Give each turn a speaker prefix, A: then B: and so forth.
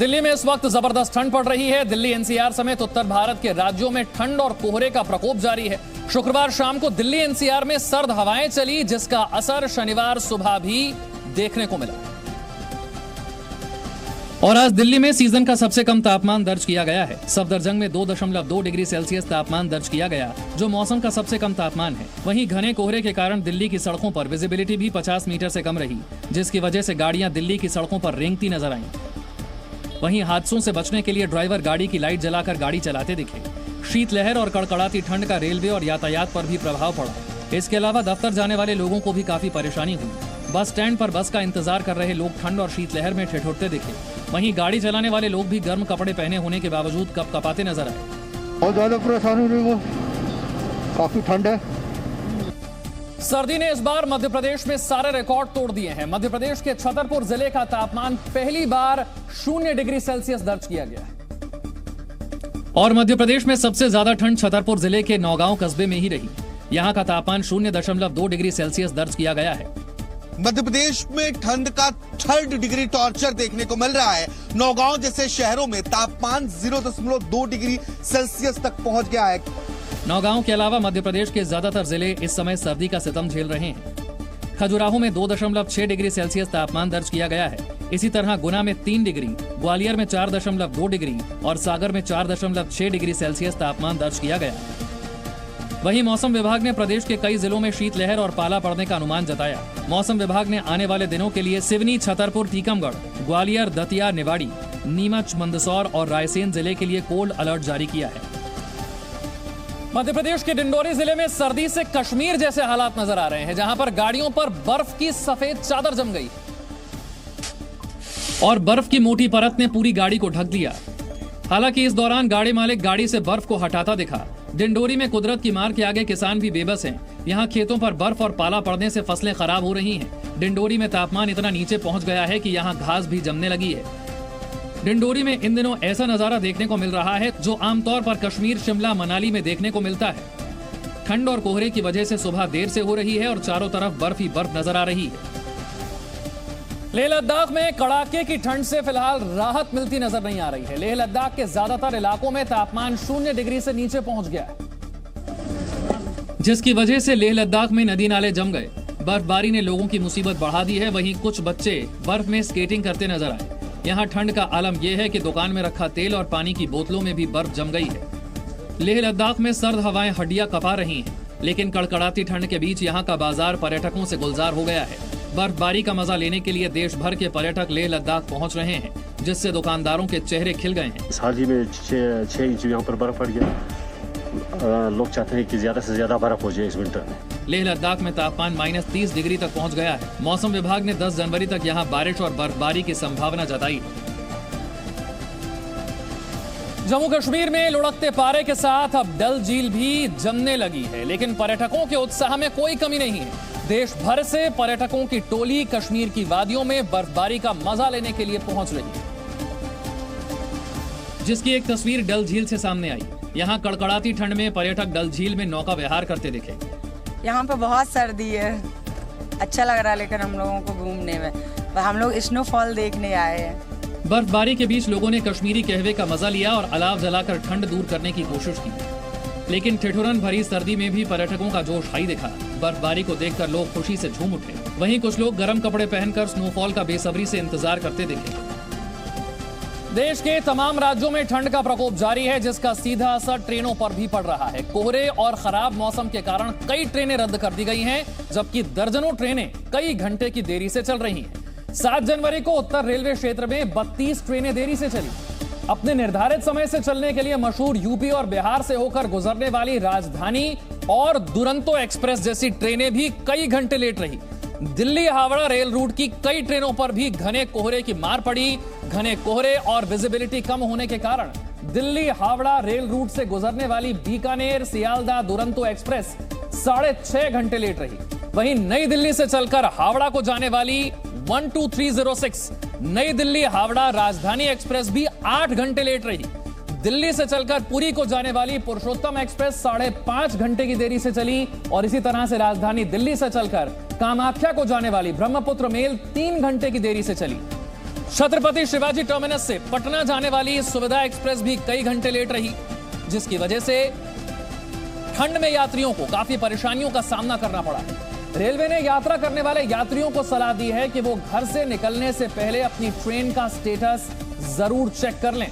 A: दिल्ली में इस वक्त जबरदस्त ठंड पड़ रही है। दिल्ली एनसीआर समेत उत्तर भारत के राज्यों में ठंड और कोहरे का प्रकोप जारी है। शुक्रवार शाम को दिल्ली एनसीआर में सर्द हवाएं चली, जिसका असर शनिवार सुबह भी देखने को मिला। और आज दिल्ली में सीजन का सबसे कम तापमान दर्ज किया गया है। सफदरजंग में 2.2 डिग्री सेल्सियस तापमान दर्ज किया गया, जो मौसम का सबसे कम तापमान है। वहीं घने कोहरे के कारण दिल्ली की सड़कों पर विजिबिलिटी भी 50 मीटर से कम रही, जिसकी वजह से गाड़ियां दिल्ली की सड़कों पर रेंगती नजर आईं। वहीं हादसों से बचने के लिए ड्राइवर गाड़ी की लाइट जलाकर गाड़ी चलाते दिखे। शीतलहर और कड़कड़ाती ठंड का रेलवे और यातायात पर भी प्रभाव पड़ा। इसके अलावा दफ्तर जाने वाले लोगों को भी काफी परेशानी हुई। बस स्टैंड पर बस का इंतजार कर रहे लोग ठंड और शीतलहर में ठिठुरते दिखे। वहीं गाड़ी चलाने वाले लोग भी गर्म कपड़े पहने होने के बावजूद कपकपाते नजर आए।
B: बहुत ज्यादा परेशानी हुई, काफी ठंड है।
A: सर्दी ने इस बार मध्य प्रदेश में सारे रिकॉर्ड तोड़ दिए हैं। मध्य प्रदेश के छतरपुर जिले का तापमान पहली बार 0 डिग्री सेल्सियस दर्ज किया गया है। और मध्य प्रदेश में सबसे ज्यादा ठंड छतरपुर जिले के नौगांव कस्बे में ही रही। यहां का तापमान 0.2 डिग्री सेल्सियस दर्ज किया गया है।
C: मध्य प्रदेश में ठंड का 3rd डिग्री टॉर्चर देखने को मिल रहा है। नौगांव जैसे शहरों में तापमान 0.2 डिग्री सेल्सियस तक पहुंच गया है।
A: नौगांव के अलावा मध्य प्रदेश के ज्यादातर जिले इस समय सर्दी का सितम झेल रहे हैं। खजुराहो में 2.6 डिग्री सेल्सियस तापमान दर्ज किया गया है। इसी तरह गुना में 3 डिग्री, ग्वालियर में 4.2 डिग्री और सागर में 4.6 डिग्री सेल्सियस तापमान दर्ज किया गया। वहीं मौसम विभाग ने प्रदेश के कई जिलों में शीतलहर और पाला पड़ने का अनुमान जताया। मौसम विभाग ने आने वाले दिनों के लिए सिवनी, छतरपुर, टीकमगढ़, ग्वालियर, दतिया, निवाड़ी, नीमच, मंदसौर और रायसेन जिले के लिए कोल्ड अलर्ट जारी किया है। मध्य प्रदेश के डिंडोरी जिले में सर्दी से कश्मीर जैसे हालात नजर आ रहे हैं, जहां पर गाड़ियों पर बर्फ की सफेद चादर जम गई और बर्फ की मोटी परत ने पूरी गाड़ी को ढक दिया। हालांकि इस दौरान गाड़ी मालिक गाड़ी से बर्फ को हटाता दिखा। डिंडोरी में कुदरत की मार के आगे किसान भी बेबस हैं। यहाँ खेतों पर बर्फ और पाला पड़ने से फसलें खराब हो रही हैं। डिंडोरी में तापमान इतना नीचे पहुंच गया है कि यहाँ घास भी जमने लगी है। डिंडोरी में इन दिनों ऐसा नजारा देखने को मिल रहा है जो आमतौर पर कश्मीर, शिमला, मनाली में देखने को मिलता है। ठंड और कोहरे की वजह से सुबह देर से हो रही है और चारों तरफ बर्फ ही बर्फ नजर आ रही है। लेह लद्दाख में कड़ाके की ठंड से फिलहाल राहत मिलती नजर नहीं आ रही है। लेह लद्दाख के ज्यादातर इलाकों में तापमान 0 डिग्री से नीचे पहुंच गया है, जिसकी वजह से लेह लद्दाख में नदी नाले जम गए। बर्फबारी ने लोगों की मुसीबत बढ़ा दी है। वहीं कुछ बच्चे बर्फ में स्केटिंग करते नजर आए। यहाँ ठंड का आलम यह है कि दुकान में रखा तेल और पानी की बोतलों में भी बर्फ जम गई है। लेह लद्दाख में सर्द हवाएं हड्डियां कपा रही हैं, लेकिन कड़कड़ाती ठंड के बीच यहाँ का बाजार पर्यटकों से गुलजार हो गया है। बर्फबारी का मजा लेने के लिए देश भर के पर्यटक लेह लद्दाख पहुँच रहे हैं, जिससे दुकानदारों के चेहरे खिल गए हैं।
D: हाल ही में 6 इंच यहाँ पर बर्फ पड़ गया। लोग चाहते हैं कि ज्यादा से ज्यादा बर्फ हो जाए इस विंटर में।
A: लेह लद्दाख में तापमान -30 डिग्री तक पहुंच गया है। मौसम विभाग ने 10 जनवरी तक यहां बारिश और बर्फबारी की संभावना जताई। जम्मू कश्मीर में लुढ़कते पारे के साथ अब डल झील भी जमने लगी है, लेकिन पर्यटकों के उत्साह में कोई कमी नहीं है। देश भर से पर्यटकों की टोली कश्मीर की वादियों में बर्फबारी का मजा लेने के लिए पहुंच रही है, जिसकी एक तस्वीर डल झील से सामने आई। यहाँ कड़कड़ाती ठंड में पर्यटक डल झील में नौका विहार करते दिखे।
E: यहाँ पे बहुत सर्दी है, अच्छा लग रहा है लेकिन हम लोगों को घूमने में। हम लोग स्नोफॉल देखने आए हैं।
A: बर्फबारी के बीच लोगों ने कश्मीरी कहवे का मजा लिया और अलाव जलाकर ठंड दूर करने की कोशिश की, लेकिन ठिठुरन भरी सर्दी में भी पर्यटकों का जोश हाई दिखा। बर्फबारी को देखकर लोग खुशी से झूम उठे। वहीं कुछ लोग गर्म कपड़े पहनकर स्नोफॉल का बेसब्री से इंतजार करते दिखे। देश के तमाम राज्यों में ठंड का प्रकोप जारी है, जिसका सीधा असर ट्रेनों पर भी पड़ रहा है। कोहरे और खराब मौसम के कारण कई ट्रेनें रद्द कर दी गई हैं, जबकि दर्जनों ट्रेनें कई घंटे की देरी से चल रही हैं। 7 जनवरी को उत्तर रेलवे क्षेत्र में 32 ट्रेनें देरी से चली। अपने निर्धारित समय से चलने के लिए मशहूर यूपी और बिहार से होकर गुजरने वाली राजधानी और दुरंतो एक्सप्रेस जैसी ट्रेनें भी कई घंटे लेट रही। दिल्ली हावड़ा रेल रूट की कई ट्रेनों पर भी घने कोहरे की मार पड़ी। घने कोहरे और विजिबिलिटी कम होने के कारण दिल्ली हावड़ा रेल रूट से गुजरने वाली बीकानेर सियालदह दुरंतो एक्सप्रेस 6.5 घंटे लेट रही। वहीं नई दिल्ली से चलकर हावड़ा को जाने वाली 12306 नई दिल्ली हावड़ा राजधानी एक्सप्रेस भी 8 घंटे लेट रही। दिल्ली से चलकर पुरी को जाने वाली पुरुषोत्तम एक्सप्रेस 5.5 घंटे की देरी से चली और इसी तरह से राजधानी दिल्ली से चलकर कामाख्या को जाने वाली ब्रह्मपुत्र मेल 3 घंटे की देरी से चली। छत्रपति शिवाजी टर्मिनस से पटना जाने वाली सुविधा एक्सप्रेस भी कई घंटे लेट रही, जिसकी वजह से ठंड में यात्रियों को काफी परेशानियों का सामना करना पड़ा। रेलवे ने यात्रा करने वाले यात्रियों को सलाह दी है कि वो घर से निकलने से पहले अपनी ट्रेन का स्टेटस जरूर चेक कर लें।